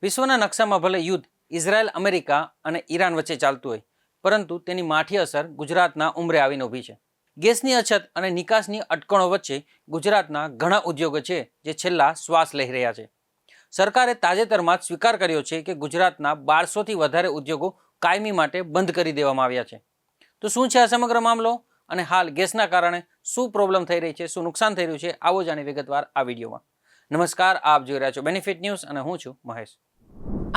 વિશ્વના નકશામાં ભલે યુદ્ધ ઇઝરાયલ, અમેરિકા અને ઈરાન વચ્ચે ચાલતું હોય, પરંતુ તેની માઠી અસર ગુજરાતના ઉંબરે આવીને ઊભી છે. ગેસની અછત અને નિકાસની અટકણો વચ્ચે ગુજરાતના ઘણા ઉદ્યોગો છે જે છેલ્લા શ્વાસ લઈ રહ્યા છે. સરકારે તાજેતરમાં જ સ્વીકાર કર્યો છે કે ગુજરાતના 1200થી વધારે ઉદ્યોગો કાયમી માટે બંધ કરી દેવામાં આવ્યા છે. તો શું છે આ સમગ્ર મામલો અને હાલ ગેસના કારણે શું પ્રોબ્લેમ થઈ રહી છે, શું નુકસાન થઈ રહ્યું છે, આવો જાણી વિગતવાર આ વિડીયોમાં. નમસ્કાર, આપ જોઈ રહ્યા છો બેનિફિટ ન્યૂઝ અને હું છું મહેશ.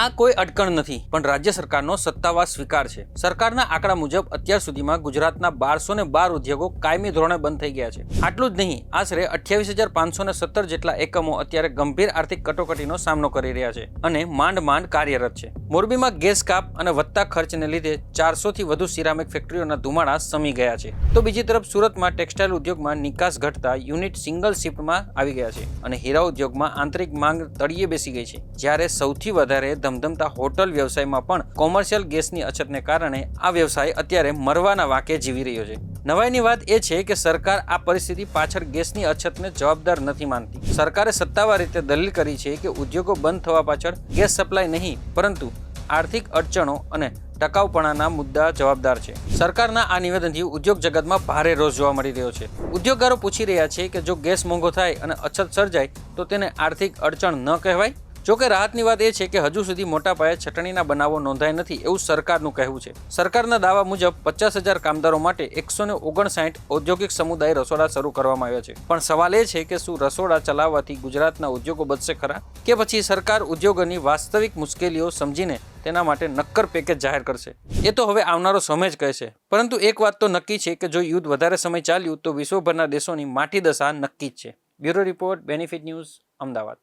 આ કોઈ અટકણ નથી, પણ રાજ્ય સરકારનો સત્તાવાર સ્વીકાર છે. સરકારના આંકડા મુજબ અત્યાર સુધીમાં ગુજરાતના 1212 ઉદ્યોગો કાયમી ધોરણે બંધ થઈ ગયા છે. આટલું જ નહીં, આશરે 28,517 જેટલા એકમો અત્યારે ગંભીર આર્થિક કટોકટીનો સામનો કરી રહ્યા છે અને માંડ કાર્યરત છે. મોરબીમાં ગેસ કાપ અને વધતા ખર્ચને લીધે 400થી વધુ સિરામિક ફેક્ટરીઓના ધુમાડા સમી ગયા છે. તો બીજી તરફ સુરતમાં ટેક્સટાઇલ ઉદ્યોગમાં નિકાસ ઘટતા યુનિટ સિંગલ શિફ્ટમાં આવી ગયા છે અને હીરા ઉદ્યોગમાં આંતરિક માંગ તળિયે બેસી ગઈ છે. જ્યારે સૌથી વધારે ધમધમતા હોટલ વ્યવસાયમાં પણ કોમર્શિયલ ગેસની અછતને કારણે આ વ્યવસાય અત્યારે મરવાના વાંકે જીવી રહ્યો છે. નવાઈની વાત એ છે કે સરકાર આ પરિસ્થિતિ પાછળ ગેસની અછતને જવાબદાર નથી માનતી. સરકારે સત્તાવાર રીતે દલીલ કરી છે કે ઉદ્યોગો બંધ થવા પાછળ ગેસ સપ્લાય નહીં, પરંતુ આર્થિક અડચણો અને ટકાઉપણાના મુદ્દા જવાબદાર છે. સરકારના આ નિવેદનથી ઉદ્યોગ જગતમાં ભારે રોષ જોવા મળી રહ્યો છે. ઉદ્યોગકારો પૂછી રહ્યા છે કે જો ગેસ મોંઘો થાય અને અછત સર્જાય તો તેને આર્થિક અડચણ ન કહેવાય? જોકે રાહતની વાત એ છે કે હજુ સુધી મોટા પાયે છટણીના બનાવો નોંધાય નથી એવું સરકારનું કહેવું છે. સરકારના દાવા મુજબ 50,000 કામદારો માટે 159 ઔદ્યોગિક સમુદાય રસોડા શરૂ કરવામાં આવ્યા છે. પણ સવાલ એ છે કે શું રસોડા ચલાવવાથી ગુજરાતના ઉદ્યોગો બચશે ખરા, કે પછી સરકાર ઉદ્યોગોની વાસ્તવિક મુશ્કેલીઓ સમજીને તેના માટે નક્કર પેકેજ જાહેર કરશે? એ તો હવે આવનારો સમય જ કહેશે. પરંતુ એક વાત તો નક્કી છે કે જો યુદ્ધ વધારે સમય ચાલ્યું તો વિશ્વભરના દેશોની માઠી દશા નક્કી જ છે. Bureau report, benefit news, Ahmedabad.